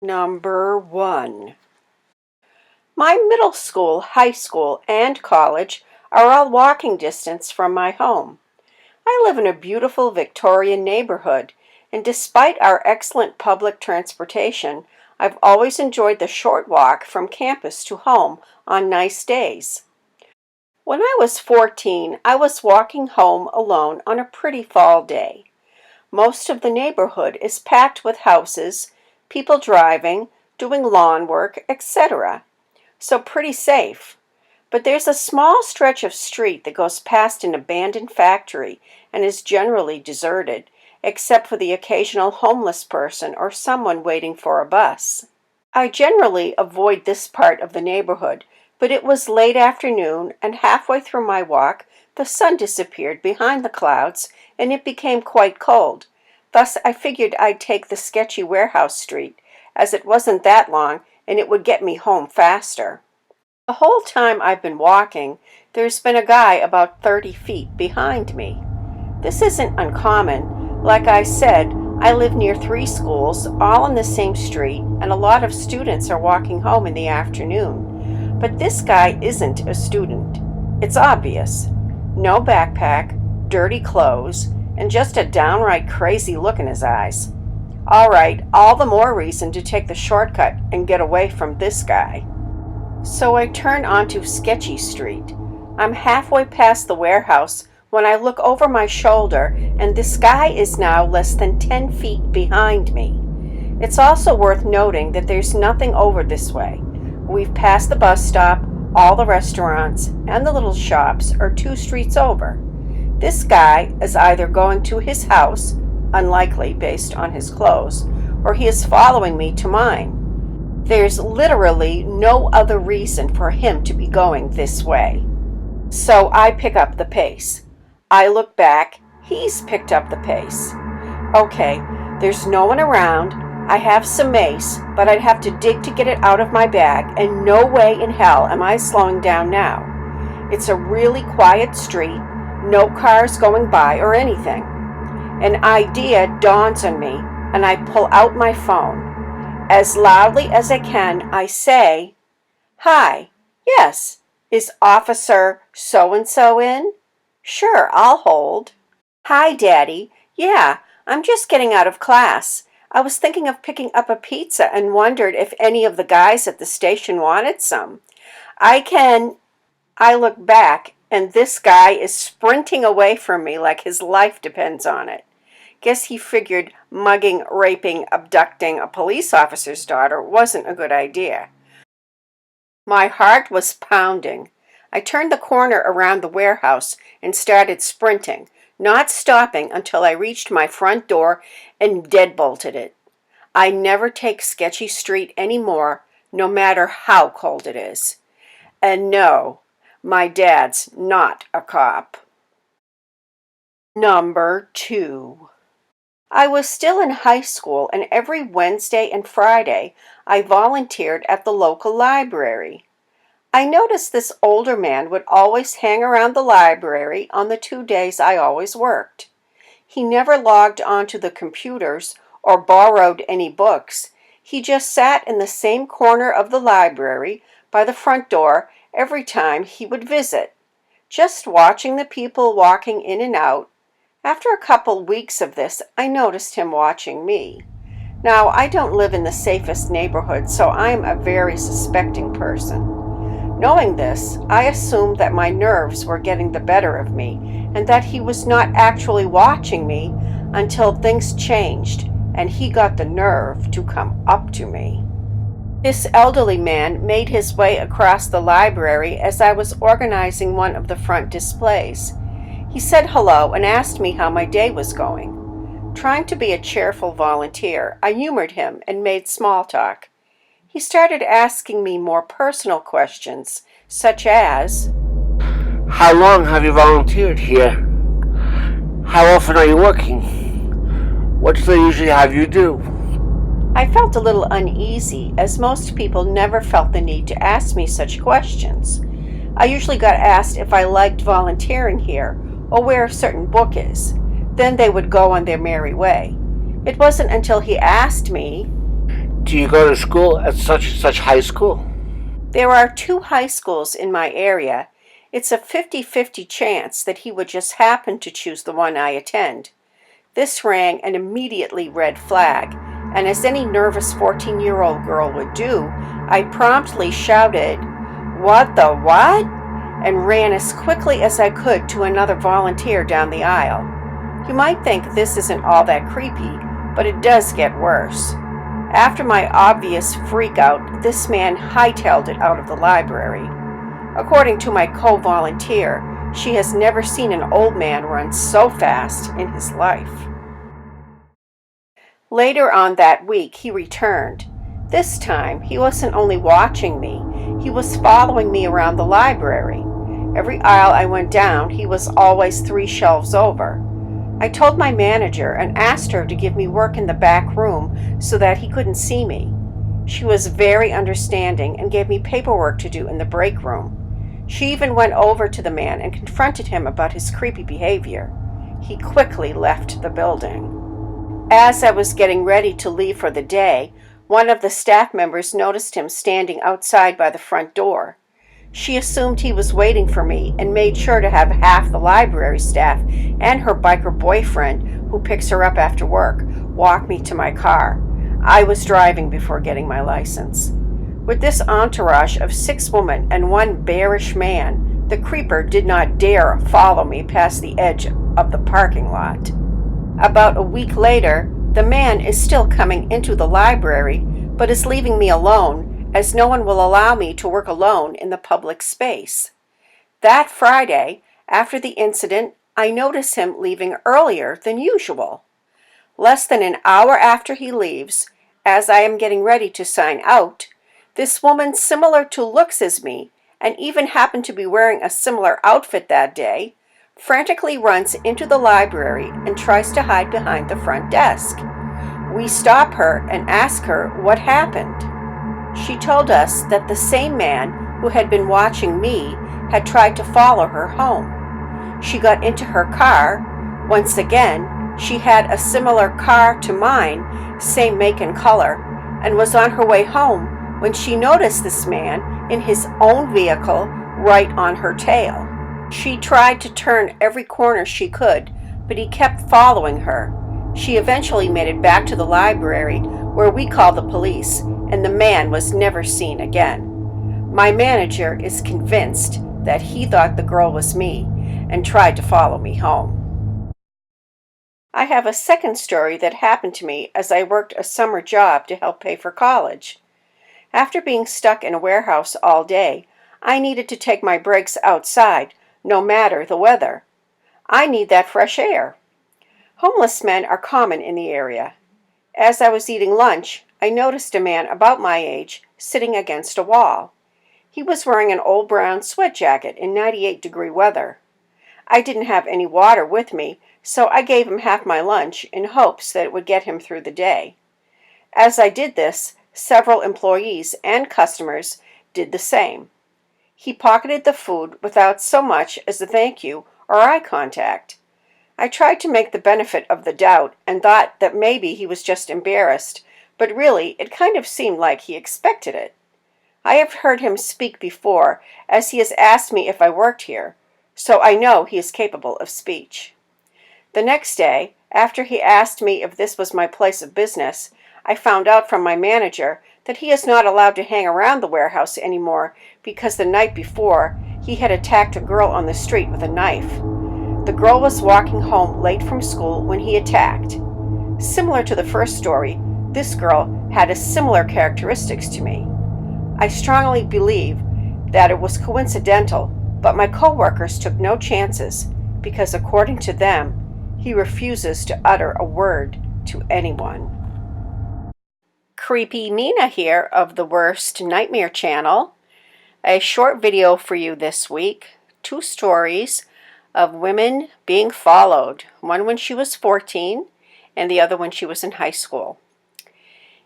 Number 1. My middle school, high school, and college are all walking distance from my home. I live in a beautiful Victorian neighborhood, and despite our excellent public transportation, I've always enjoyed the short walk from campus to home on nice days. When I was 14, I was walking home alone on a pretty fall day. Most of the neighborhood is packed with houses, people driving, doing lawn work, etc. So pretty safe. But there's a small stretch of street that goes past an abandoned factory and is generally deserted, except for the occasional homeless person or someone waiting for a bus. I generally avoid this part of the neighborhood, but it was late afternoon, and halfway through my walk, the sun disappeared behind the clouds, and it became quite cold. Thus, I figured I'd take the sketchy warehouse street, as it wasn't that long, and it would get me home faster. The whole time I've been walking, there's been a guy about 30 feet behind me. This isn't uncommon. Like I said, I live near 3 schools, all on the same street, and a lot of students are walking home in the afternoon. But this guy isn't a student. It's obvious. No backpack, dirty clothes, and just a downright crazy look in his eyes. All right, all the more reason to take the shortcut and get away from this guy. So I turn onto Sketchy Street. I'm halfway past the warehouse when I look over my shoulder, and this guy is now less than 10 feet behind me. It's also worth noting that there's nothing over this way. We've passed the bus stop, all the restaurants, and the little shops are 2 streets over. This guy is either going to his house, unlikely based on his clothes, or he is following me to mine. There's literally no other reason for him to be going this way. So I pick up the pace. I look back, he's picked up the pace. Okay, there's no one around. I have some mace, but I'd have to dig to get it out of my bag, and no way in hell am I slowing down now. It's a really quiet street, no cars going by or anything. An idea dawns on me, and I pull out my phone. As loudly as I can, I say, "Hi, yes, is Officer so-and-so in?" "Sure, I'll hold." "Hi, Daddy. Yeah, I'm just getting out of class. I was thinking of picking up a pizza and wondered if any of the guys at the station wanted some. I look back, and this guy is sprinting away from me like his life depends on it. Guess he figured mugging, raping, abducting a police officer's daughter wasn't a good idea. My heart was pounding. I turned the corner around the warehouse and started sprinting, not stopping until I reached my front door and deadbolted it. I never take Sketchy Street anymore, no matter how cold it is. And no, my dad's not a cop. Number 2. I was still in high school, and every Wednesday and Friday I volunteered at the local library. I noticed this older man would always hang around the library on the 2 days I always worked. He never logged onto the computers or borrowed any books. He just sat in the same corner of the library by the front door every time he would visit, just watching the people walking in and out. After a couple weeks of this, I noticed him watching me. Now, I don't live in the safest neighborhood, so I'm a very suspecting person. Knowing this, I assumed that my nerves were getting the better of me and that he was not actually watching me until things changed and he got the nerve to come up to me. This elderly man made his way across the library as I was organizing one of the front displays. He said hello and asked me how my day was going. Trying to be a cheerful volunteer, I humored him and made small talk. He started asking me more personal questions, such as, "How long have you volunteered here? How often are you working? What do they usually have you do?" I felt a little uneasy, as most people never felt the need to ask me such questions. I usually got asked if I liked volunteering here or where a certain book is. Then they would go on their merry way. It wasn't until he asked me, Do you go to school at such high school? There are 2 high schools in my area. It's a 50-50 chance that he would just happen to choose the one I attend. This rang an immediately red flag, and as any nervous 14-year-old girl would do, I promptly shouted, "What the what?" and ran as quickly as I could to another volunteer down the aisle. You might think this isn't all that creepy, but it does get worse. After my obvious freak-out, this man hightailed it out of the library. According to my co-volunteer, she has never seen an old man run so fast in his life. Later on that week, he returned. This time, he wasn't only watching me, he was following me around the library. Every aisle I went down, he was always 3 shelves over. I told my manager and asked her to give me work in the back room so that he couldn't see me. She was very understanding and gave me paperwork to do in the break room. She even went over to the man and confronted him about his creepy behavior. He quickly left the building. As I was getting ready to leave for the day, one of the staff members noticed him standing outside by the front door. She assumed he was waiting for me and made sure to have half the library staff and her biker boyfriend, who picks her up after work, walk me to my car. I was driving before getting my license. With this entourage of 6 women and 1 bearish man, the creeper did not dare follow me past the edge of the parking lot. About a week later, the man is still coming into the library, but is leaving me alone, as no one will allow me to work alone in the public space. That Friday, after the incident, I notice him leaving earlier than usual. Less than an hour after he leaves, as I am getting ready to sign out, this woman similar to looks as me, and even happened to be wearing a similar outfit that day, frantically runs into the library and tries to hide behind the front desk. We stop her and ask her what happened. She told us that the same man who had been watching me had tried to follow her home. She got into her car. Once again, she had a similar car to mine, same make and color, and was on her way home when she noticed this man in his own vehicle right on her tail. She tried to turn every corner she could, but he kept following her. She eventually made it back to the library, where we called the police, and the man was never seen again. My manager is convinced that he thought the girl was me and tried to follow me home. I have a second story that happened to me as I worked a summer job to help pay for college. After being stuck in a warehouse all day, I needed to take my breaks outside, no matter the weather. I need that fresh air. Homeless men are common in the area. As I was eating lunch, I noticed a man about my age sitting against a wall. He was wearing an old brown sweat jacket in 98-degree weather. I didn't have any water with me, so I gave him half my lunch in hopes that it would get him through the day. As I did this, several employees and customers did the same. He pocketed the food without so much as a thank you or eye contact. I tried to make the benefit of the doubt and thought that maybe he was just embarrassed, but really it kind of seemed like he expected it. I have heard him speak before, as he has asked me if I worked here, so I know he is capable of speech. The next day, after he asked me if this was my place of business, I found out from my manager that he is not allowed to hang around the warehouse anymore because the night before he had attacked a girl on the street with a knife. The girl was walking home late from school when he attacked. Similar to the first story, this girl had similar characteristics to me. I strongly believe that it was coincidental, but my coworkers took no chances because, according to them, he refuses to utter a word to anyone. Creepy Mina here of the Worst Nightmare channel. A short video for you this week. 2 stories of women being followed. One when she was 14 and the other when she was in high school.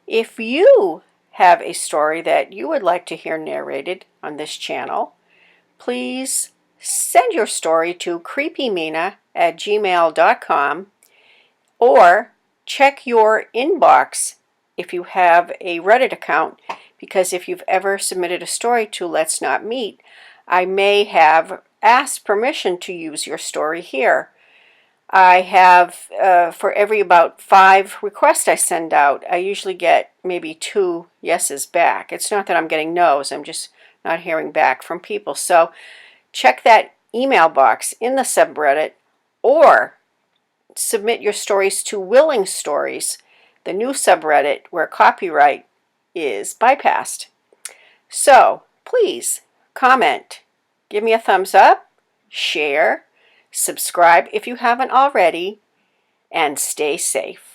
If you have a story that you would like to hear narrated on this channel, please send your story to creepymina@gmail.com or check your inbox if you have a Reddit account, because if you've ever submitted a story to Let's Not Meet, I may have asked permission to use your story here. I have, for every about 5 requests I send out, I usually get maybe 2 yeses back. It's not that I'm getting no's, I'm just not hearing back from people. So check that email box in the subreddit, or submit your stories to WillingStories, the new subreddit where copyright is bypassed. So please comment, give me a thumbs up, share, subscribe if you haven't already, and stay safe.